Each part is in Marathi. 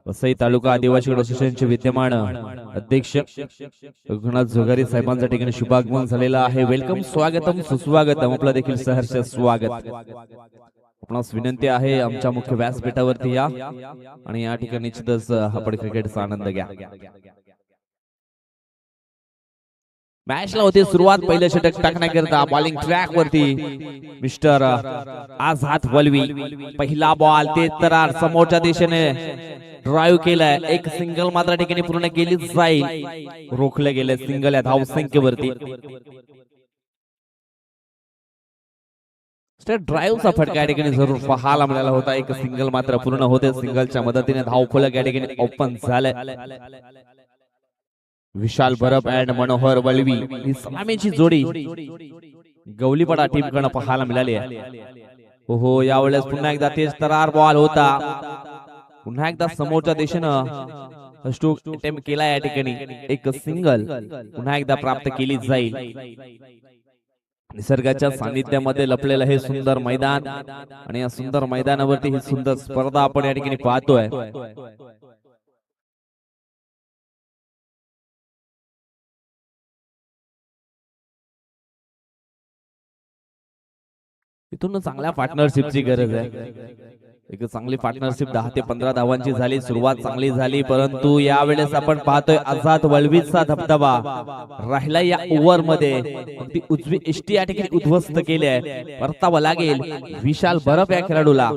वसई तालुका आदिवासी असोसिएशनचे विद्यमान अध्यक्ष रघुनाथ जोगारी साहेबांच्या ठिकाणी शुभागमन झालेलं आहे. वेलकम, स्वागतम, सुस्वागतम, आपलं देखील सहर्ष स्वागत. आपणास विनंती आहे आमच्या मुख्य व्यासपीठावरती या आणि या ठिकाणी निश्चितच आपण क्रिकेटचा आनंद घ्या. मॅचला होती सुरुवात. पहिलं षटक टाकण्याकरता बॉलिंग ट्रॅक वरती मिस्टर आझाद वलवी. पहिला बॉल ते तरार समोरच्या दिशेने ड्राईव्ह केलाय. एक सिंगल मात्र ठिकाणी पूर्ण केली जाईल. रोखले गेले सिंगल या धाव संख्येवरती. स्टेट ड्राईव्हचा फटका या ठिकाणी जरूर पाहायला मिळाला होता. एक सिंगल मात्र पूर्ण होते. सिंगलच्या मदतीने धाव फलक या ठिकाणी ओपन झाले. विशाल बरब अँड मनोहर वलवी ही सलामीची जोडी गवलीपडा टीम कडे पाहायला मिळाली आहे. हो, यावेळेस पुन्हा एकदा तेज तरार बॉल होता. पुन्हा एकदा समोरच्या दिशेनं स्ट्रोक अटेम्प्ट केला. या ठिकाणी एक सिंगल पुन्हा एकदा प्राप्त केली जाईल. निसर्गाच्या सानिध्यामध्ये लपलेलं हे सुंदर मैदान आणि या सुंदर मैदानावरती ही सुंदर स्पर्धा आपण या ठिकाणी पाहतोय. इथून चांगल्या पार्टनरशिपची गरज आहे. एक चांगली पार्टनरशिप 10 ते 15 धावांची झाली. सुरुवात चांगली झाली, परंतु यावेळेस आपण पाहतोय आझाद वलवीचा धबधबा राहिला या ओव्हर मध्ये. अगदी उजवी एष्टी या ठिकाणी उद्ध्वस्त केली आहे. परतावं लागेल विशाल बरब या खेळाडूला.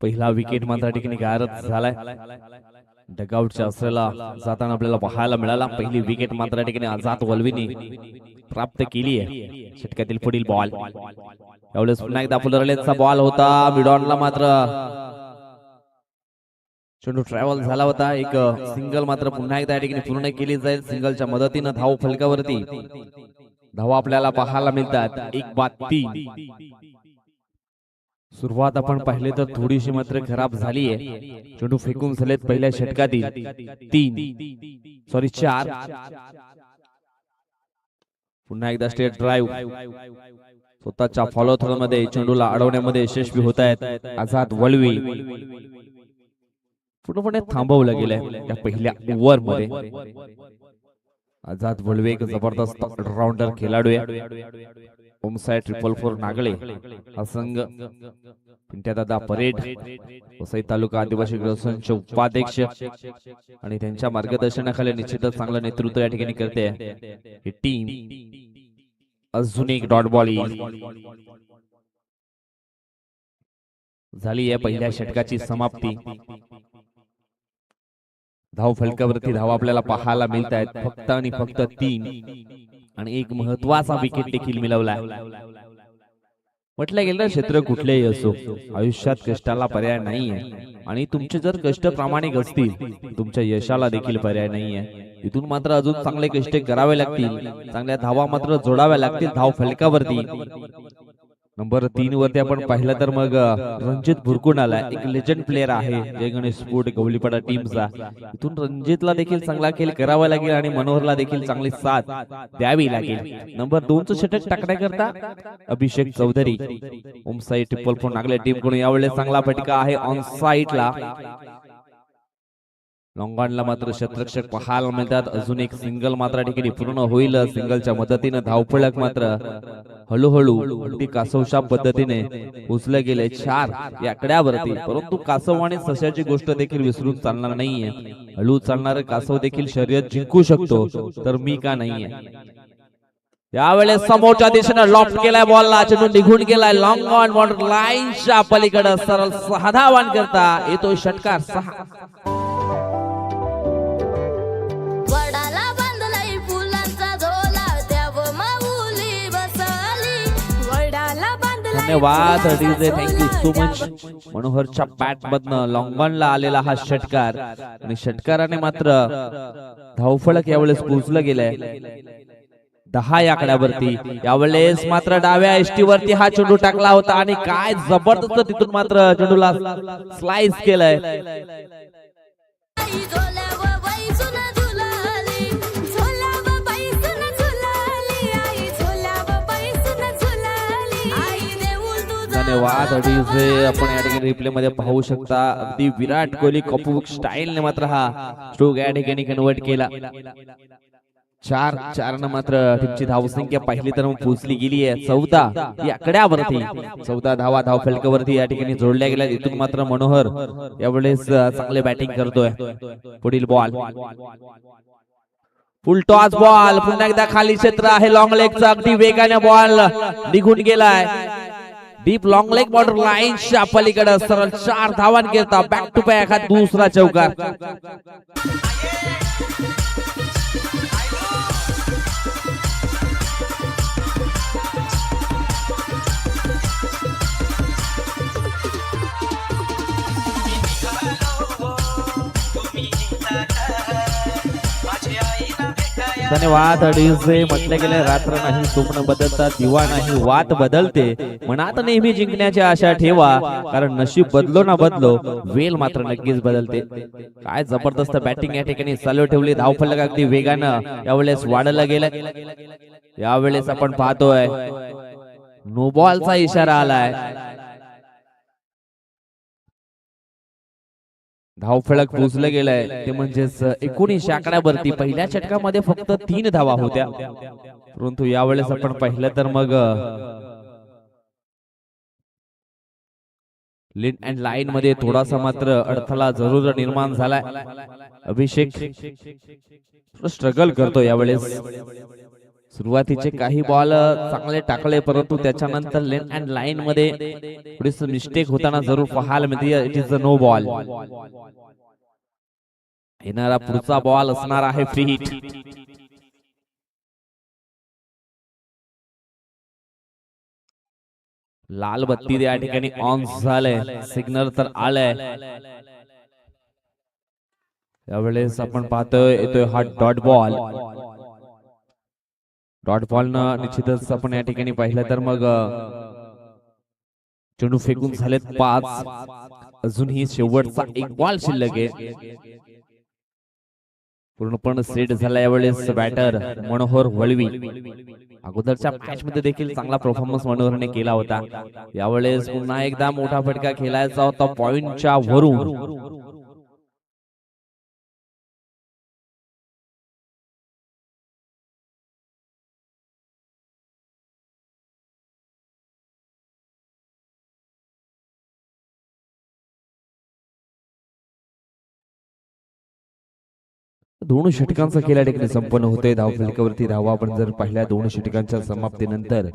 पहिला विकेट मात्र ठिकाणी गायब झालाय. डगआउटच्या असलेला जाताना आपल्याला पाहायला मिळाला. पहिली विकेट मात्र ठिकाणी आझाद वलवीने प्राप्त केली आहे. षटकातील पुढील बॉल यावेळेस पुन्हा एकदा फुलरलेचा बॉल होता. मिडॉनला मात्र चेंडू ट्रॅव्हल झाला होता. एक सिंगल मात्र पुन्हा एकदा या ठिकाणी पूर्ण केली जाईल. सिंगलच्या मदतीने धाव फलकावरती धावा आपल्याला पाहायला मिळतात. 1-3. सुरुवात आपण पाहिले तर थोडीशी मात्र खराब झाली आहे. चेंडू फेकून झालेत पहिल्या षटकातील 4. पुन्हा एकदा स्टेट ड्राईव्ह स्वतःच्या फॉलो थ्रो मध्ये चेंडूला अडवण्यामध्ये यशस्वी होत आहेत आझाद वलवी. पूर्णपणे थांबवलं गेलंय या पहिल्या ओव्हर मध्ये. आझाद वलवी एक जबरदस्त ऑलराउंडर खेळाडू आहे. ओमसाय 444 नागळे हा संघ पिंट्यादादा परेड वसई तालुका आदिवासी असोसिएशनचे उपाध्यक्ष आणि त्यांच्या मार्गदर्शनाखाली निश्चितच चांगलं नेतृत्व या ठिकाणी करते ही टीम. अजून एक डॉट बॉल झाली आहे. पहिल्या षटकाची समाप्ती. धाव फलकावरती धावा आपल्याला पाहायला मिळत आहेत. फक्त आणि फक्त 3 आणि एक महत्वाचा विकेट देखील मिळवलाय. म्हटलं गेलं क्षेत्र कुठलेही असो, आयुष्यात कष्टाला पर्याय नाहीये आणि तुमचे जर कष्ट प्रामाणिक असतील तुमच्या यशाला देखील पर्याय नाहीये. इथून मात्र अजून चांगले कष्ट करावे लागतील. चांगल्या धावा मात्र जोडाव्या लागतील धाव फलकावरती. नंबर 3 वरती आपण पाहिलं तर मग रणजित भुरकुण आला. एक लेजंड प्लेअर आहे जय गणेश स्पोर्ट गवलीपाडा टीमचा. इथून रणजितला देखील चांगला खेळ करावा लागेल आणि मनोहरला देखील चांगली साथ द्यावी लागेल. नंबर 2चं षटक टाकण्याकरता अभिषेक चौधरी ओमसाई 444 नागले टीम कडून यावेळेस चांगला फटका आहे ऑन साईडला. लॉंगॉनला मात्र शतरक्षक पाहायला मिळतात. अजून एक सिंगल मात्र ठिकाणी पूर्ण होईल. सिंगलच्या मदतीने धावफलक मात्र हळूहळू अगदी कासवशा पद्धतीने उचले गेले 4 या आकड्यावरती. परंतु कासव आणि सश्याची गोष्ट देखील विसरून चालणार नाहीये. हळू चालणारे कासव देखील शर्यत जिंकू शकतो, तर मी का नाहीये. यावेळेस समोरच्या दिशेने लॉफ्ट केलाय बॉलला, चेंडू निघून गेलाय लॉंग ऑन बॉर्डर लाईनच्या पलीकडे सरळ 6 धावांन करता येतोय षटकार 6. धन्यवाद डीजे, थँक्यू सो मच. मनोहरच्या बॅट मधनं लॉंग ऑनला आलेला हा षटकार आणि षटकाराने मात्र धावफलक यावेळेस पोहोचलं गेलंय 10 या आकड्यावरती. यावेळेस मात्र डाव्या एसटी वरती हा चेंडू टाकला होता आणि काय जबरदस्त तिथून मात्र चेंडूला स्लाइस केलंय. धन्यवाद डीजे. आपण या ठिकाणी रिप्ले मध्ये पाहू शकता अगदी विराट कोहली कॉपीबुक स्टाईलने मात्र हा स्ट्रोक या ठिकाणी कन्वर्ट केला. 4 मात्र टीमची धावसंख्या पाहिली तर पोहोचली गेली आहे 14 या आकड्यावरती. 14 धावा धावफलकावरती या ठिकाणी जोडल्या गेल्या. इथून मात्र मनोहर यावेळेस चांगले बॅटिंग करतोय. पुढील बॉल फुल टॉस बॉल, पुन्हा एकदा खाली क्षेत्र आहे लॉंग लेगचा. अगदी वेगाने बॉल निघून गेलाय डीप लॉंग लेग बॉर्डर लाईनच्या पलीकडे सरळ 4 धावांन करता बॅक टू बॅक हा दुसरा चौकार. धन्यवाद डीजे. म्हटले गेले रात्र नाही स्वप्न बदलतात, दिवा नाही वात बदलते. मनात नेहमी जिंकण्याची आशा ठेवा, कारण नशीब बदलो ना बदलो वेल मात्र नक्कीच बदलते. काय जबरदस्त बॅटिंग या ठिकाणी चालू ठेवली. धावफलक अगदी वेगानं यावेळेस वाढलं गेलं. यावेळेस आपण पाहतोय नो बॉलचा इशारा आलाय. धावफलक पोहोचलं गेलंय ते म्हणजेच 19 आकड्यावरती. पहिल्या षटकामध्ये फक्त 3 धावा होत्या, परंतु यावेळेस आपण पाहिलं तर मग लीड अँड लाईन मध्ये थोडासा मात्र अडथळा जरूर निर्माण झालाय. अभिषेक स्ट्रगल करतो यावेळेस. सुरुवातीचे काही बॉल चांगले टाकले, परंतु त्याच्यानंतर लेन अँड लाईन मध्ये थोडीस मिस्टेक होताना जरूर पाहायला मिळते. It is a no ball. येणारा पुढचा बॉल असणार आहे फ्री हिट. लाल बत्ती या ठिकाणी ऑन झालंय, सिग्नल तर आलंय. यावेळेस आपण पाहतोय येतोय हा डॉट बॉल. डॉट बॉल न निश्चितच आपण या ठिकाणी पाहिलं तर मग चेंडू फेकून झालेत 5. अजूनही शेवटचा 1 बॉल शिल्लक आहे. पूर्णपणे सेट झाला यावेळेस बॅटर मनोहर वळवी. अगोदरच्या मॅच मध्ये देखील चांगला परफॉर्मन्स मनोहरने केला होता. यावेळेस पुन्हा एकदा मोठा फटका खेळायचा होता पॉइंटच्या वरून. दोन षटकांचा खेळ या ठिकाणी संपन्न होतोय. धावफलकावरती धावा आपण जर पाहिल्या 2 षटकांच्या समाप्तीनंतर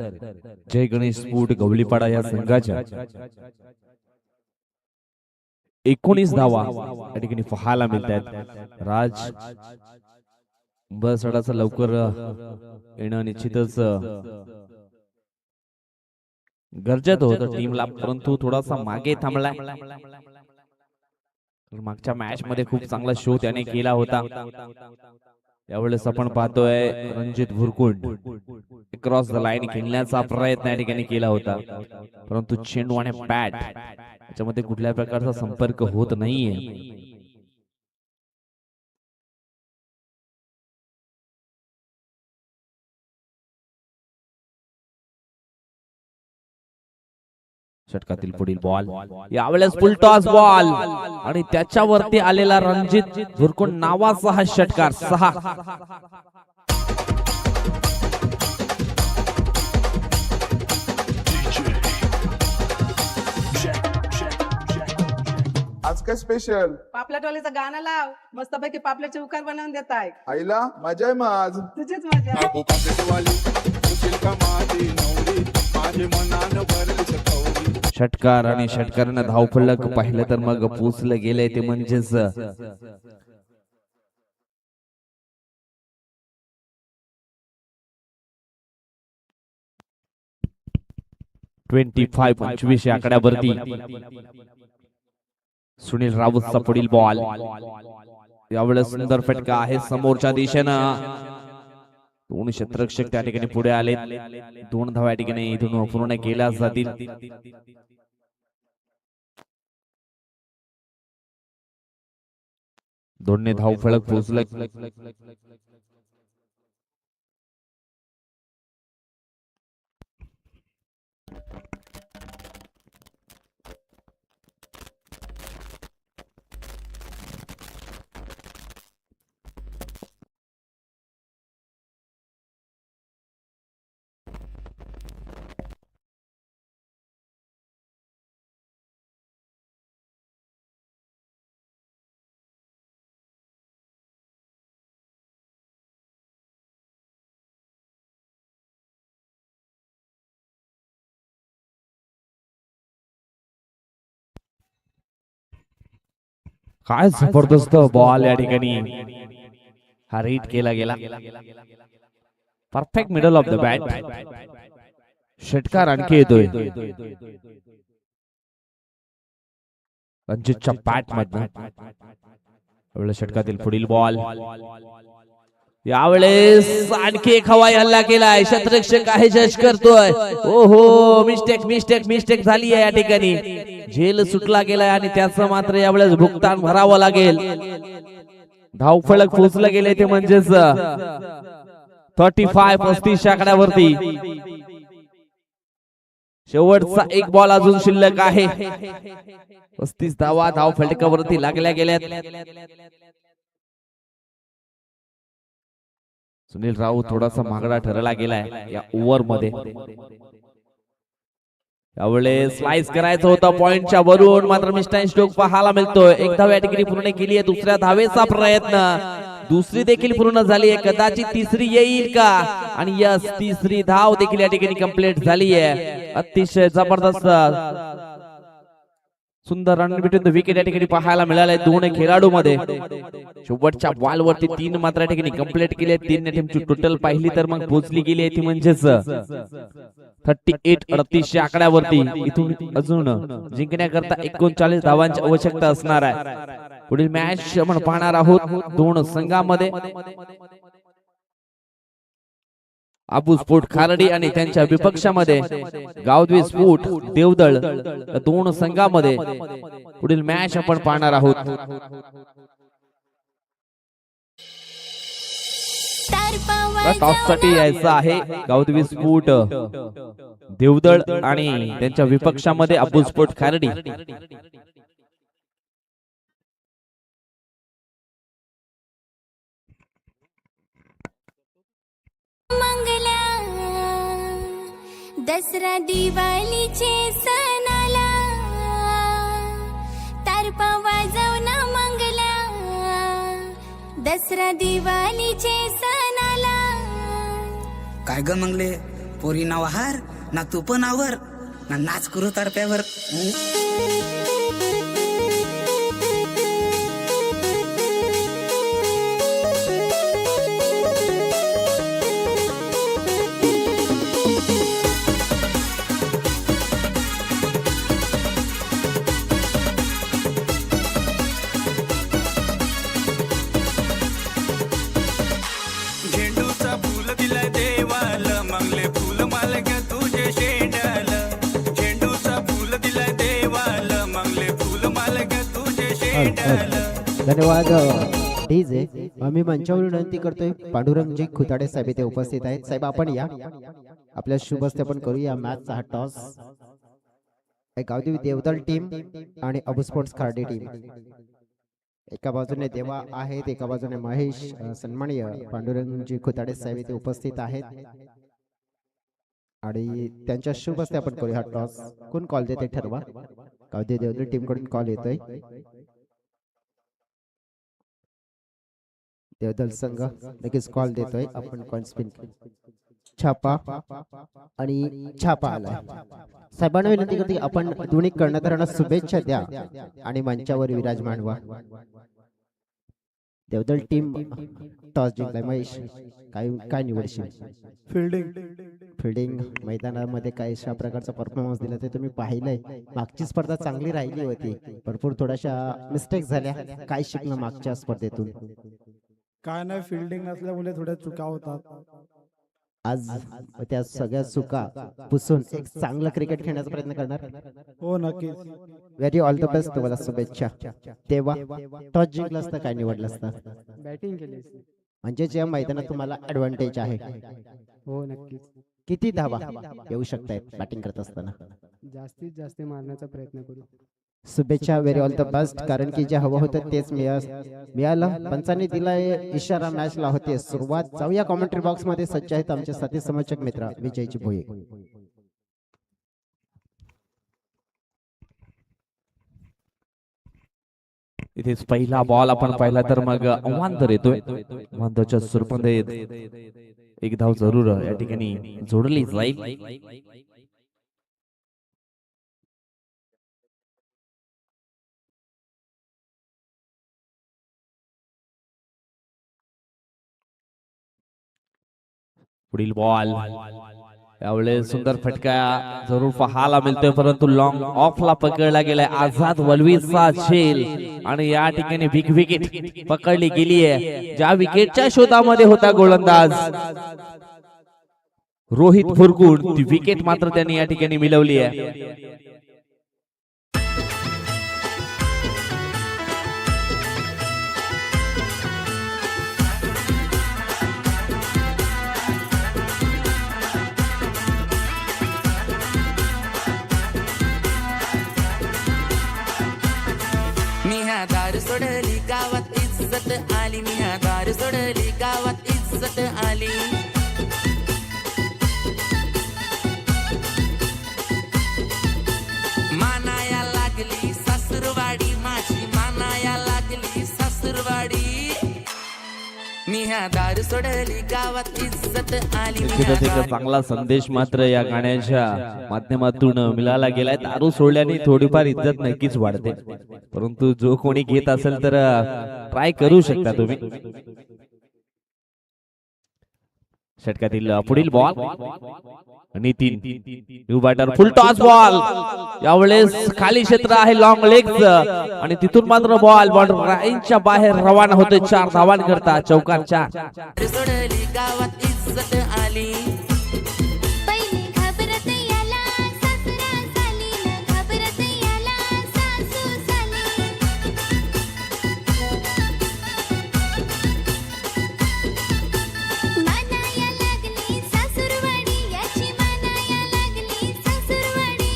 जय गणेश स्पोर्ट गवलीपाडा या संघाच्या 19 धावा या ठिकाणी पाहायला मिळतात. राज बसडाचा लवकर येणं निश्चितच गरजेचं होतं टीमला, परंतु थोडासा मागे थांबलाय. मागच्या मॅच मध्ये खूप चांगला शो त्याने केला होता. यावेळेस आपण पाहतोय रणजित भुरकुंड क्रॉस द लाईन खेळण्याचा प्रयत्न या ठिकाणी केला होता, परंतु चेंडू आणि बॅट याच्यामध्ये कुठल्या प्रकारचा संपर्क होत नाहीये. षटकातील पुढील बॉल यावेळेस फुल टॉस बॉल आणि त्याच्यावरती आलेला रणजित भुरकुंड नावाचा हा षटकार 6. आज काय स्पेशल? पापलेटवालीचं गाणं लाव, मस्तपैकी पापलेटचे उकार बनवून देताय. आईला मजा आहे मग आज. तुझीच मजा. का माझी नवरी माझे मनान भरली सकवरी. षटकार आणि षटकारानं धावफलक पाहिलं तर मग पोचलं गेलंय ते म्हणजेच 25 या आकड्यावरती सुनील राऊतचा पुढील बॉल. यावेळेस सुंदर फटका आहे समोरच्या दिशेनं. दोन क्षेत्ररक्षक त्या ठिकाणी पुढे आले. 2 धावा या ठिकाणी इथून पूर्ण केल्या जातील. दोन्ही धाव फलक पोहोचले. काय जबरदस्त बॉल या ठिकाणी हा रीड केला गेला. Perfect middle of the bat. षटकार आणखी येतोय रणजितच्या बॅट मधनं. षटकातील पुढील बॉल. यावेळेस आणखी एक हवाई हल्ला केलाय. क्षेत्ररक्षक आहे जज करतोय. ओहो मिस्टेक झाली आहे या ठिकाणी. झेल सुटला गेलाय आणि त्याचं मात्र यावेळेस भुगतान भरावं लागेल. धावफलक पोहोचलं गेले ते म्हणजेच 35 आकड्यावरती. शेवटचा एक बॉल अजून शिल्लक आहे. 35 धावा धावफलकावरती लागल्या गेल्यात. सुनील राऊत थोडासा मागडा ठरला गेलाय या ओव्हर मध्ये. यावेळेस स्लाइस करायचं होतं पॉइंटच्या वरून, मात्र मिस्टाईन स्ट्रोक पाहायला मिळतोय. एक धाव या ठिकाणी पूर्ण केली आहे. दुसऱ्या धावेचा प्रयत्न, दुसरी देखील पूर्ण झाली आहे. कदाचित तिसरी येईल का? आणि यस, तिसरी धाव देखील या ठिकाणी कंप्लीट झाली आहे. अतिशय जबरदस्त सुंदर रन बिटवीन द विकेट या ठिकाणी पाहायला मिळाले दोन खेळाडू मध्ये. शेवटच्या बॉल वरती 3 मात्र या ठिकाणी कंप्लीट केले. 3 टीमची टोटल पाहिली तर मग पोहोचली गेली आहे ती म्हणजेच 38 आकड्यावरती. इथून अजून जिंकण्याकरता 39 धावांची आवश्यकता असणार आहे. पुढील मॅच आपण पाहणार आहोत दोन संघामध्ये. आबू स्पोर्ट खारडी आणि त्यांच्या विपक्षामध्ये गावदेवी स्पोर्ट देवदळ. दोन संघामध्ये पुढील मॅच आपण पाहणार आहोत. टॉससाठी यायचं आहे गावदेवी स्पोर्ट देवदळ आणि त्यांच्या विपक्षामध्ये आबू स्पोर्ट खारडी. दसरा दिवाळीचे सणाला तारपा वाजवना मंगला. दसरा दिवाळीचे सणाला काय ग मंगले, पोरी नाव हार ना तू पण आवर ना नाच करू तारप्यावर. धन्यवाद डीजे. आम्ही मंचावर विनंती करतोय पांडुरंगजी खुताडे साहेब इथे उपस्थित आहेत. साहेब आपण या, आपल्या शुभ हस्ते आपण करूया मॅचचा हा टॉस. गावदेवी देवदळ टीम आणि अबू स्पोर्ट्स खारडी टीम. एका बाजूने देवा आहेत, एका बाजूने महेश. सन्माननीय पांडुरंगजी खुताडे साहेब इथे उपस्थित आहेत आणि त्यांच्या शुभ हस्ते आपण करूया हा टॉस. कोण कॉल देते ठरवा. गावदेवी देवदळ टीम कडून कॉल येतोय. देवदल संघ लगेच कॉल देतोय. आपण कॉइन स्पिन छापा आणि छापा आलाय. साहेबांना विनंती करते आपण दोन्ही कर्णधारांना शुभेच्छा द्या आणि मंचावर विराजमान व्हा. देवदल टीम टॉस जिंकलाय. महेश काय काय निवडशील? फिल्डिंग मैदानामध्ये काय अशा प्रकारचा परफॉर्मन्स दिला ते तुम्ही पाहिलंय. मागची स्पर्धा चांगली राहिली होती, भरपूर थोड्याशा मिस्टेक झाल्या. काय शिकलं मागच्या स्पर्धेतून? काय नाही, फिल्डिंग नसल्यामुळे थोड्या चुका होतात. आज त्या सगळ्या चुका पुसून एक चांगलं क्रिकेट खेळण्याचा प्रयत्न करणार. हो नक्कीच. व्हेरी ऑल द बेस्ट, तुम्हाला शुभेच्छा. तेव्हा टॉस जिंकला असता काय निवडलं असतं? बॅटिंग केली. म्हणजे या मैदानात तुम्हाला ऍडव्हान्टेज आहे. हो नक्कीच. किती धावा येऊ शकतायत बॅटिंग करत असताना? जास्तीत जास्त मारण्याचा प्रयत्न करू. शुभेच्छा, व्हेरी ऑल द बेस्ट. कारण की जे हवं होतं तेच मिळालं. पंचांनी दिलाय इशारा, मॅचला होते सुरुवात. जाऊया कॉमेंट्री बॉक्स मध्ये. सज्ज आहेत आमचे साथी समर्थक मित्र विजयजी भोये. इथेच पहिला बॉल आपण पाहिला तर मग अवांतर येतोय. अवांतरच्या सुरपंदे एक धाव जरूर या ठिकाणी जोडली जाईल. पुढील बॉल यावेळेस सुंदर फटका जरूर पाहायला मिळतोय, परंतु लॉंग ऑफला पकडला गेलाय. आझाद वलवीचा झेल आणि या ठिकाणी बिग विकेट पकडली गेली आहे. ज्या विकेटच्या शोधामध्ये होता गोलंदाज रोहित फुरकुड, ती विकेट मात्र त्यांनी या ठिकाणी मिळवली आहे. दार सोडली गावात इज्जत आली. मी दार सोडली गावात इज्जत आली. मानाया लागली सासुरवाडी माझी, मानाया लागली सासुरवाडी. मी दार सोडली गावात इज्जत आली. निश्चितच एक चांगला संदेश मात्र या गाण्याच्या माध्यमातून मिळाला गेलाय. दारू सोडल्याने थोडीफार इज्जत नक्कीच वाढते, परंतु जो कोणी घेत असेल तर ट्राय करू शकता तुम्ही. षटकातील पुढील ball Nitin, new batter, full toss ball. यावेळेस खाली क्षेत्र आहे लॉंग लेग्स आणि तिथून मात्र बॉल लाईनच्या बाहेर रवाना होतोय. 4 धावांकरता चौकार 4. सोडली गावात इज्जत आली. पहिले घाबरत याला सासरा झाली न घाबरत याला सासू झाली. मानाया लागली सासुरवाडी याची, मानाया लागली सासुरवाडी.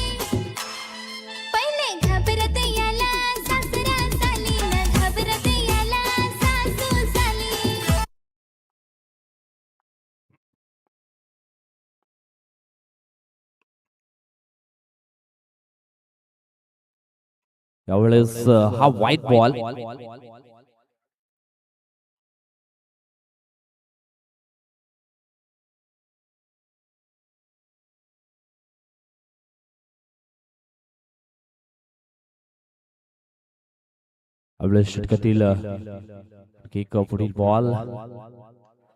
पहिले घाबरत याला सासरा झाली न घाबरत याला सासू झाली. यावेळेस हा व्हाईट बॉल. यावेळेस षटकातील एक पुढील बॉल.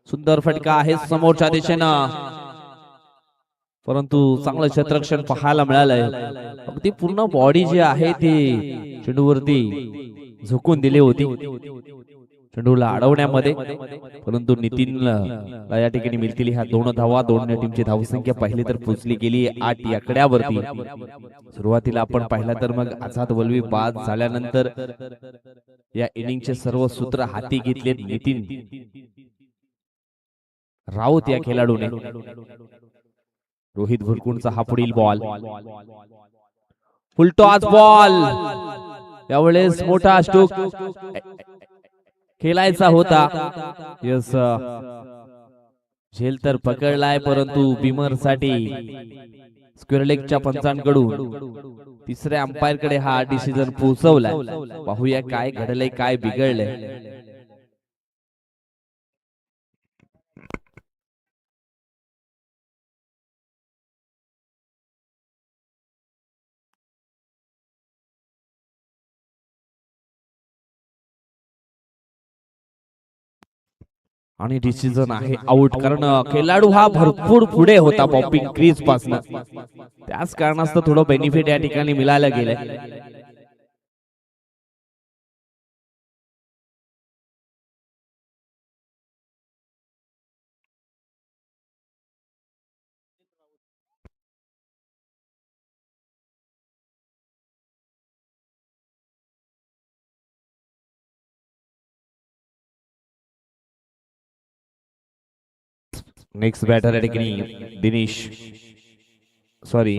सुंदर फटका आहे समोरच्या दिशेनं, परंतु चांगलं क्षेत्ररक्षण पाहायला मिळालंय. अगदी पूर्ण बॉडी जी आहे ती चेंडूवरती झुकून दिली होती चेंडूला अडवण्यामध्ये, परंतु नितीनला या ठिकाणी मिळतील ह्या 2 धावा. दोन्ही टीमची धावसंख्या पाहिली तर पोहोचली गेली 8 या आकड्यावरती. सुरुवातीला आपण पाहिला तर मग आझाद वलवी बाद झाल्यानंतर या इनिंगचे सर्व सूत्र हाती घेतले नितीन राऊत या खेळाडूने. रोहित भुरकुंडचा हा पुढील बॉल. फुल टॉस बॉल. यावेळेस मोठा स्ट्रोक खेळायचा होता. यस, झेल तर पकडलाय, परंतु बिमर साठी स्क्वेअर लेगच्या पंचांकडून तिसऱ्या अंपायर कडे हा डिसिजन पोहोचवलाय. पाहूया काय घडलंय, काय बिघडलंय. आणि डिसिजन आहे आउट. कारण खेळाडू हा भरपूर पुढे होता पॉपिंग क्रीज पासून, त्याच कारणास्तव थोडं बेनिफिट या ठिकाणी मिळायला गेलंय. नेक्स्ट बॅटर या ठिकाणी दिनेश, सॉरी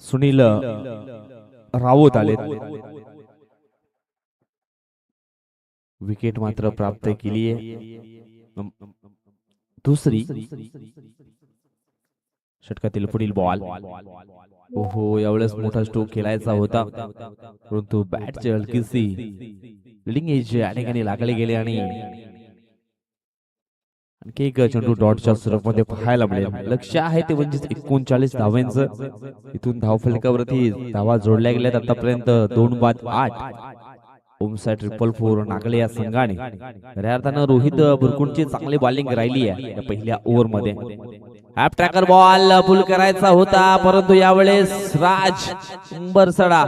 सुनील राऊत आले. विकेट मात्र प्राप्त केली आहे. दुसरी षटकातील पुढील बॉल. ओहो, यावेळेस मोठा स्ट्रोक खेळायचा होता, परंतु बॅटची हलकीसी लिडिंग एज या ठिकाणी लागले गेले आणि आणखी एक चेंडू डॉटच्या स्वरूपामध्ये पाहायला मिळेल. लक्ष आहे ते म्हणजे 39 धावांचं. इथून धावफलकावरती धावा जोडल्या गेल्यात आतापर्यंत 2 बाद 8. ओमसा 444 नागले या संघाने. खऱ्या अर्थानं रोहित बुरकुंडची चांगली बॉलिंग राहिली आहे या पहिल्या ओव्हरमध्ये. ॲप ट्रॅकर बॉल पुल करायचा होता, परंतु यावेळेस राज उंबरसडा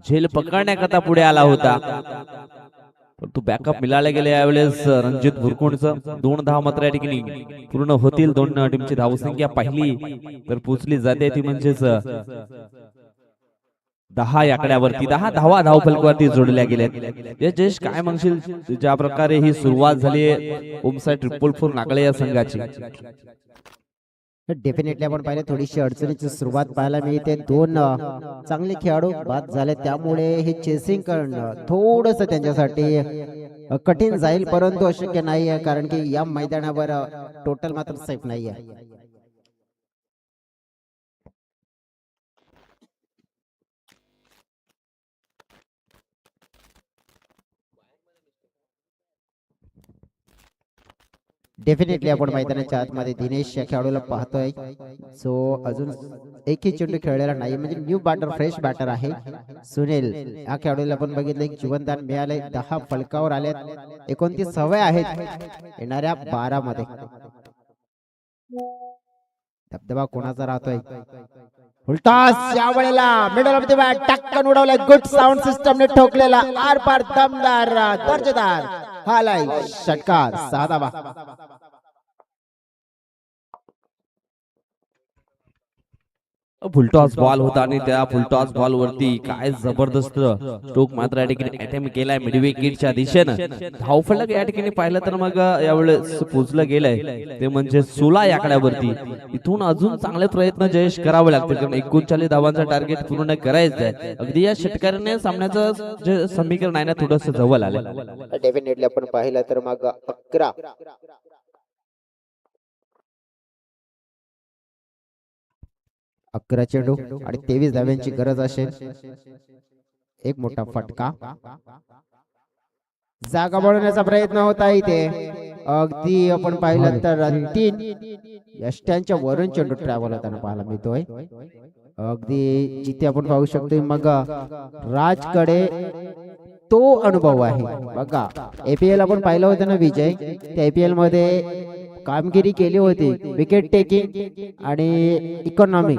झेल पकडण्याकरता पुढे आला होता, परंतु बॅकअप मिळाले गेले. यावेळेस रणजित बुरकुंडचं 2 धावा मात्र या ठिकाणी पूर्ण होतील. 2 टीमची धावसंख्या पाहिली तर पोचली जाते ती म्हणजेच 10 आकड्यावरती. 10 धावा धावफलकावरती जोडल्या गेल्यात. जयेश, काय म्हणशील ज्या प्रकारे ही सुरुवात झाली आहे ओमसा 444 नागले या संघाची? डेफिनेटली आपण पाहिलं थोडीशी अडचणीची सुरुवात पाहायला मिळते. 2 चांगले खेळाडू बाद झाले, त्यामुळे हे चेसिंग करणं थोडस त्यांच्यासाठी कठीण जाईल, परंतु अशक्य नाही आहे, कारण की या मैदानावर टोटल मात्र सेफ नाही आहे. डेफिनेटली आपण मैदानाच्या आतमध्ये दिनेश या खेळाडूला पाहतोय, सो अजून एकही चेंडू खेळलेला नाही, म्हणजे न्यू बॅटर, फ्रेश बॅटर आहे. सुनील या खेळाडूला आपण बघितलं एक जीवनदान मिळाले. 10 फलकावर आलेत, 29 सवय आहेत येणाऱ्या 12 मध्ये. धबधबा कोणाचा राहतोय? फुलटॉस या वेळेला मिडल ऑफ द बॅट टक्कन उडवलाय. गुड साऊंड सिस्टमने ठोकलेला आर पार दमदार दर्जेदार हालाय षटकार. 6 धावा. फुलटॉस बॉल होता आणि त्या फुलटॉस बॉल वरती काय जबरदस्त स्ट्रोक मात्र या ठिकाणी अटेम्प्ट केलाय मिडविकेटच्या दिशेनं. धावफलक या ठिकाणी पाहिलं तर मग यावेळेस पोचलं गेलंय ते म्हणजे 16 आकड्यावरती. इथून अजून चांगले प्रयत्न जयेश करावे लागतील, कारण 39 धावांचा टार्गेट पूर्ण करायचं आहे. अगदी या षटकाराने सामन्याचं जे समीकरण आहे ना थोडंसं जवळ आलं. डेफिनेटली आपण पाहिलं तर मग 11 चेंडू आणि 23 धाव्यांची गरज असेल. एक मोठा फटका, जागा बनवण्याचा प्रयत्न होता इथे. अगदी आपण पाहिलं तर 3 यष्ट्यांच्या वरून चेंडू ट्रॅव्हल होताना पाहायला मिळतोय. अगदी जिथे आपण पाहू शकतो मग राजकडे तो अनुभव आहे. बघा APL आपण पाहिलं होतं ना विजय, त्या APL मध्ये कामगिरी केली होती, विकेट टेकिंग आणि इकॉनॉमी.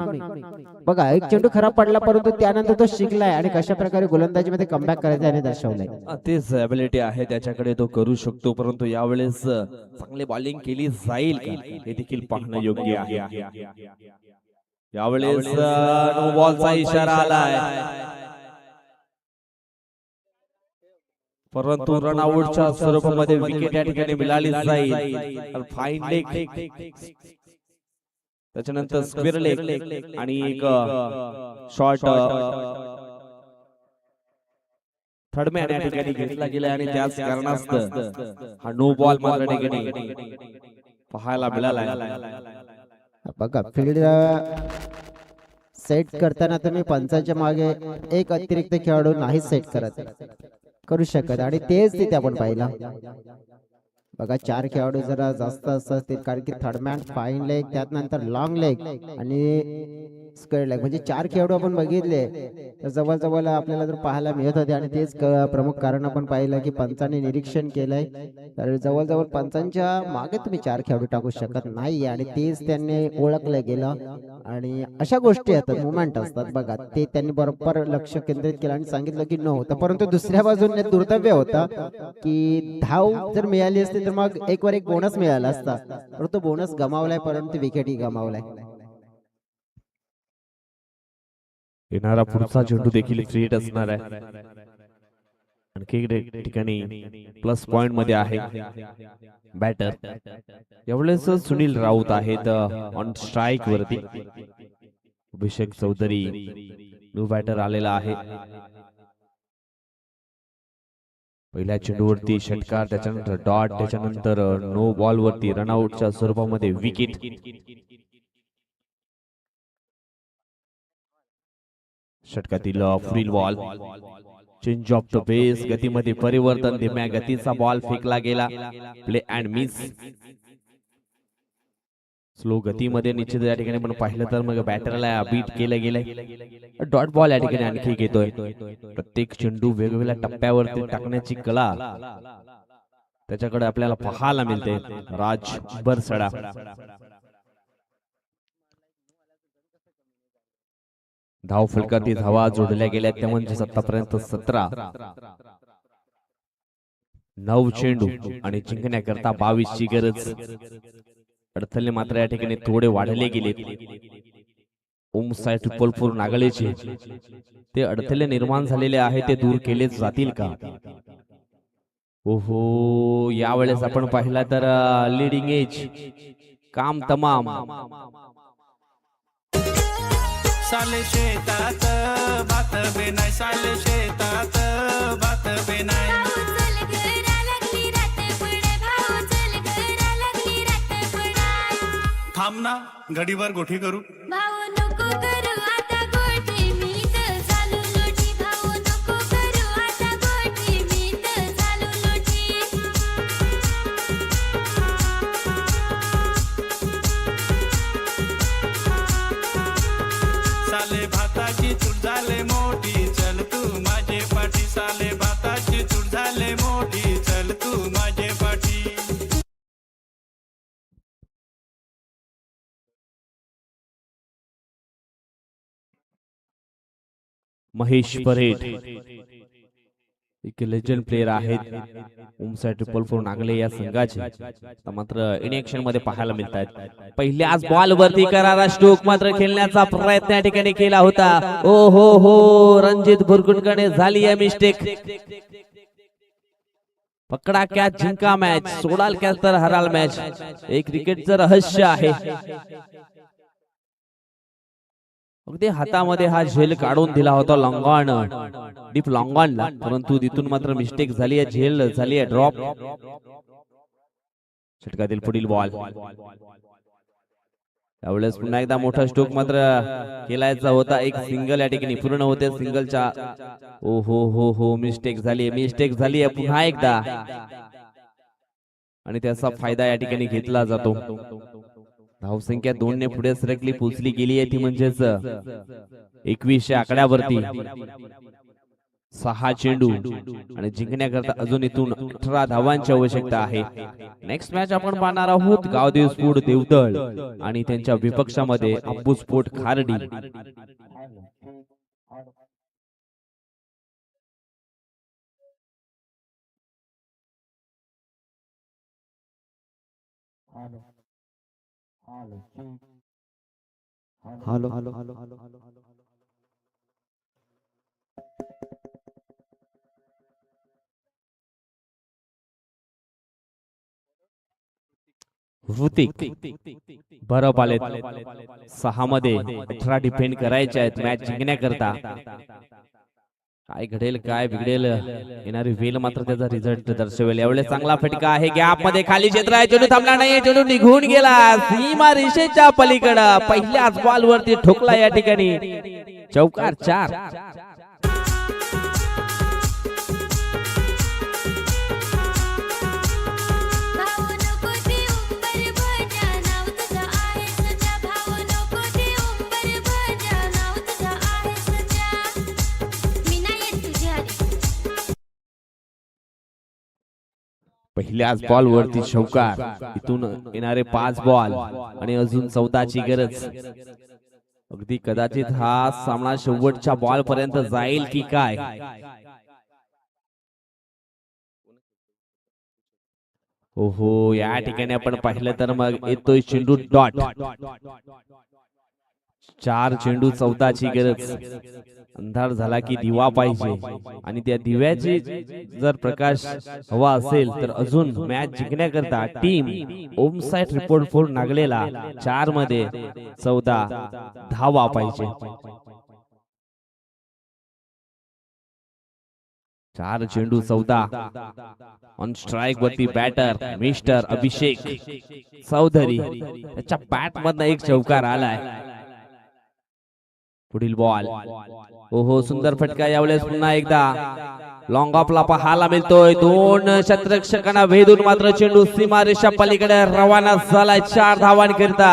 बघा एक चेंडू खराब पडला, परंतु त्यानंतर तो शिकलाय आणि कशा प्रकारे गोलंदाजीमध्ये कमबॅक करायचं त्याने दर्शवलंय. तेच ॲबिलिटी आहे त्याच्याकडे, तो करू शकतो. परंतु यावेळेस चांगली बॉलिंग केली जाईल का हे देखील पाहणं योग्य आहे. यावेळेस नो बॉलचा इशारा आलाय, परंतु रनआउटच्या स्वरूपामध्ये विकेट या ठिकाणी मिळाली जाईल. फाईन लेग, त्याच्यानंतर स्क्वेअर लेग आणि एक शॉर्ट थर्ड मॅन या ठिकाणी घेतला गेला आणि त्याच कारणास्तव हा नो बॉल मात्र या ठिकाणी पाहायला मिळाला. बघा फील्ड सेट करताना तुम्ही पंचाच्या मागे एक अतिरिक्त खेळाडू नाही सेट करू शकत, आणि तेच तिथे आपण पाहिलं. बघा 4 खेळाडू जरा जास्त असतील कारण की थर्ड मॅन फाईन लेग त्यानंतर लॉंग लेग आणि स्क्वेअर लेग म्हणजे 4 खेळाडू आपण बघितले तर जवळजवळ आपल्याला जर पाहायला मिळत होते आणि तेच प्रमुख कारण आपण पाहिलं की पंचांनी निरीक्षण केलंय तर जवळजवळ पंचांच्या मागे तुम्ही 4 खेळाडू टाकू शकत नाही आणि तेच त्यांनी ओळखलं गेलं आणि अशा गोष्टी असतात मुवमेंट असतात बघा ते त्यांनी बरोबर लक्ष केंद्रित केलं आणि सांगितलं की न होतं परंतु दुसऱ्या बाजूने दुर्दैव होतं की धाव जर मिळाली असती तर मग एक वर एक बोनस मिळाला असता परंतु बोनस गमावलाय परंतु विकेटही गमावलाय. येणारा पुढचा चेंडू देखील थ्री असणार आहे. आणखी एक ठिकाणी प्लस पॉइंट मध्ये आहे बॅटर. यावेळेस सुनील राऊत आहेत ऑन स्ट्राईक वरती. अभिषेक चौधरी न्यू बॅटर आलेला आहे. पहिल्या चेंडूवरती षटकार त्याच्यानंतर डॉट त्याच्यानंतर नो बॉल वरती रनआउटच्या स्वरूपामध्ये विकेट. षटकातील free ball change of the pace गतीमध्ये परिवर्तन धीम्या गतीचा बॉल फेकला गेला. Play and miss. स्लो गतीमध्ये निश्चित या ठिकाणी पण पाहिलं तर मग बॅटरला बीट केलं गेलंय. डॉट बॉल या ठिकाणी आणखी घेतोय. प्रत्येक चेंडू वेगवेगळ्या टप्प्यावरती टाकण्याची कला त्याच्याकडे आपल्याला पाहायला मिळते. राज बरसडा. धाव फलकाती धावा जोडल्या गेल्या त्या म्हणजे आतापर्यंत 17. 9 चेंडू आणि जिंकण्याकरता 22 ची गरज. अडथळे मात्र या ठिकाणी थोडे वाढले गेले. ओम साई 444 नागळेचे ते अडथळे निर्माण झालेले आहे ते दूर केले जातील का? ओहो यावेळेस आपण पाहिला तर लीडिंग एज काम तमाम. साले शेतात भात बेनाय साले शेतात भात बेनाय. भाऊ चल घरा लागली रात पडाय भाऊ चल घरा लागली रात पडाय. थांब ना घडीभर गोठी करू. भाऊ नको करू आता गोठी मी तर चालू लोटी. भाऊ नको करू आता गोठी मी तर चालू लोटी. साले भाताची चूट झाले मोठी चल तू माझे पाठी. साले भाताची चूट झाले मोठी चल तू माझे पाठी. महेश परेड एक लेजंड प्लेयर आहेत. ओमसाई 444 नागले या संघाचे मात्र इनिएक्शन मध्ये पाहायला मिळत आहेत. पहिल्याच बॉल वरती करारा स्ट्रोक मात्र खेळण्याचा प्रयत्न या ठिकाणी केला होता. ओ हो हो रणजित बुरगुडकडे झाली आहे मिस्टेक. पकडा कॅच जिंका मॅच सोडाल कॅच तर हराल मॅच. एक क्रिकेटचं रहस्य आहे. अगदी हातामध्ये हा झेल काढून दिला होता लॉंगॉन डीप लॉंगॉनला परंतु तिथून मात्र मिस्टेक झाली आहे. झेल झाली आहे ड्रॉप. षटकातील पुढील बॉल. यावेळेस पुन्हा एकदा मोठा स्ट्रोक मात्र केलायचा होता. एक सिंगल या ठिकाणी पूर्ण होते. सिंगलच्या ओ हो हो हो मिस्टेक झाली आहे पुन्हा एकदा आणि त्याचा फायदा या ठिकाणी घेतला जातो. धावसंख्या 2 ने पुढे सरकली पोचली गेली आहे ती म्हणजेच 21 आकड्यावरती. 6 चेंडू आणि जिंकण्याकरता अजून इथून 18 धावांची आवश्यकता आहे. नेक्स्ट मॅच आपण पाहणार आहोत गावदेव स्पोर्ट देवदळ आणि त्यांच्या विपक्षामध्ये अब्बू sport Khardi. Hello hello hello Hrithik बरं आलेत. 6 मध्ये 18 डिफेंड करायचे आहेत मॅच जिंकण्याकरता. काय घडेल काय बिघडेल येणारी वेल मात्र त्याचा रिझल्ट दर्शवेल. यावेळेस चांगला फटका आहे. गॅप मध्ये खाली क्षेत्र आहे. चेंडू थांबला नाही. चेंडू निघून गेला सीमा रेषेच्या पलीकडे. पहिल्याच बॉल वरती ठोकला या ठिकाणी. चौकार 4. भाऊ पहिल्याच बॉल वरती चौकार. इथून येणारे 5 बॉल आणि अजून 14ची गरज. अगदी कदाचित हा सामना शेवटच्या बॉल पर्यंत जाईल की काय. ओहो, या ठिकाणी आपण पाहिलं तर मग येतोय चेंडू डॉट. 4 चेंडू 14ची गरज. अंधार झाला की दिवा पाहिजे आणि त्या दिव्याची जर प्रकाश हवा असेल तर अजून मॅच जिंकण्याकरता टीम ओम साइड रिपोर्ट 4 नागलेला 4 मध्ये 14 धावा पाहिजे. 4 चेंडू 14. ऑन स्ट्राइक वरती बॅटर मिस्टर अभिषेक चौधरी. त्याच्या बॅट मधनं एक चौकार आलाय. पुढील बॉल. ओहो, सुंदर फटका. यावेळेस पुन्हा एकदा लॉंग ऑफला पाहायला मिळतोय. 2 क्षेत्ररक्षकांना भेदून मात्र चेंडू सीमारेषा पलीकडे रवाना झालाय 4 धावांकरिता.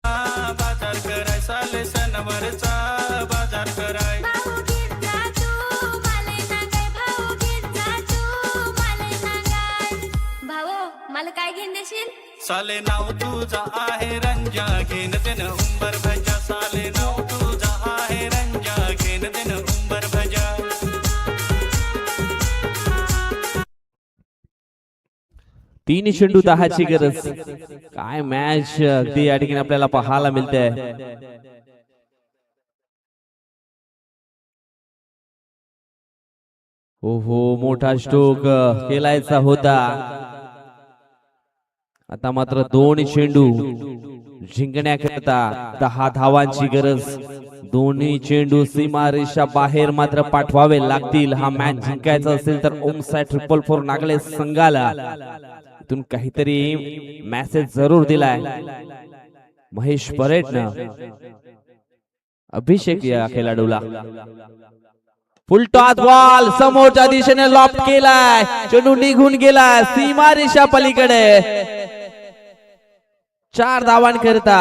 बाजार कराय साले सणवारचा बाजार कराय. भाऊ घेत जा तू मला सांगाय भाऊ घेत जा तू मला सांगाय. भाऊ मला काय घेऊन देशील? साले नाव तुझा आहे रंजा घेन देन उंबर भजा. साले नाव तुझा आहे रंजा घेन देन उंबर भजा. 3 चेंडू 10ची गरज. काय मॅच अगदी या ठिकाणी आपल्याला पाहायला मिळते. ओहो, मोठा स्ट्रोक केलायचा होता. आता मात्र 2 चेंडू जिंकण्याकरता 10 धावांची गरज. दोन्ही चेंडू सीमारेषा बाहेर मात्र पाठवावे लागतील. हा मॅच जिंकायचा असेल तर ओम साइड 444 नागले संघाला इथून काहीतरी मेसेज जरूर दिलाय महेश परेटनं अभिषेक या खेळाडूला. फुल टॉस बॉल समोरच्या दिशेने लॉफ्ट केलाय. चेंडू निघून गेलाय सीमारेषा पलीकडे. 4 धावांकरिता.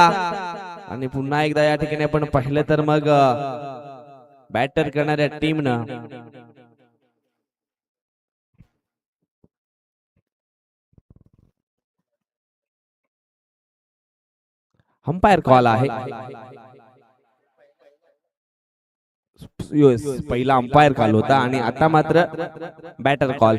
आणि पुन्हा एकदा या ठिकाणी आपण पाहिलं तर मग बॅटर करणाऱ्या टीमनं अंपायर कॉल आहे. पहिला अंपायर कॉल होता आणि आता मात्र बॅटर कॉल.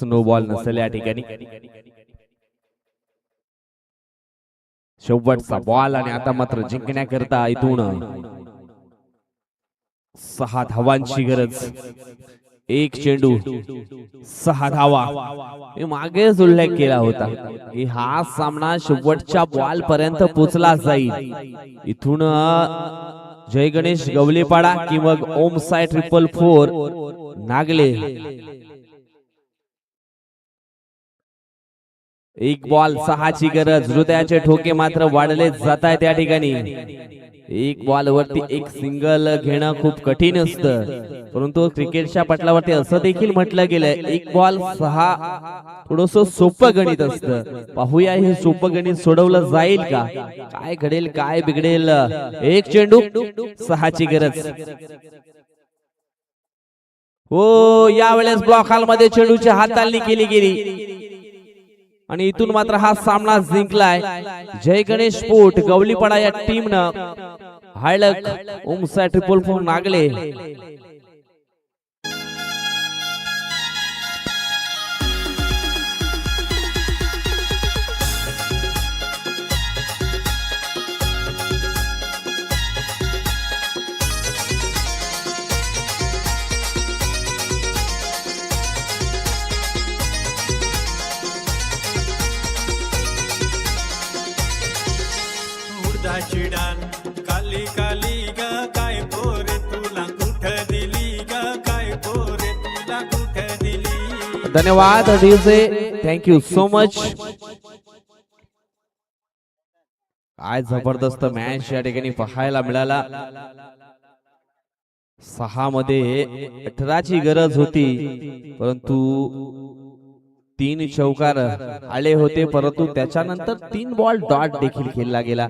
नो बॉल नसेल या ठिकाणी. शेवटचा बॉल आणि आता मात्र जिंकण्याकरता इथून 6 धावांची गरज. 1 चेंडू 6 धावा. मी मागेच उल्लेख केला होता की हा सामना शेवटच्या बॉल पर्यंत पोहोचला जाईल. इथून जय गणेश गवलेपाडा किंवा ओम साइड 444 नागले 1 बॉल 6ची गरज. हृदयाचे ठोके मात्र वाढले जात आहेत त्या ठिकाणी. 1 बॉल वरती 1 सिंगल घेणं खूप कठीण असतं, परंतु क्रिकेटच्या पटलावरती असं देखील म्हटलं गेलंय 1 बॉल 6 थोडस सोपं गणित असतं. पाहूया हे सोपं गणित सोडवलं जाईल का, काय घडेल काय बिघडेल. 1 चेंडू 6ची गरज. हो, यावेळेस ब्लॉक हॉल मध्ये चेंडूची हाताळणी केली गेली आणि इथून मात्र हा सामना जिंकलाय जय गणेश स्पोर्ट गवलीपाडा या टीमनं. हायलक ओम साइड 444 नागले. चिडान काली काली ग काय पोरे तुला कुठ दिली ग, काय पोरे तुला कुठ दिली. धन्यवाद डीजे, थँक्यू सो मच. काय जबरदस्त मॅच या ठिकाणी पाहायला मिळाला. 6 मध्ये 18ची गरज होती, परंतु 3 चौकार आले होते, परंतु त्याच्यानंतर 3 बॉल डॉट देखील खेळला गेला.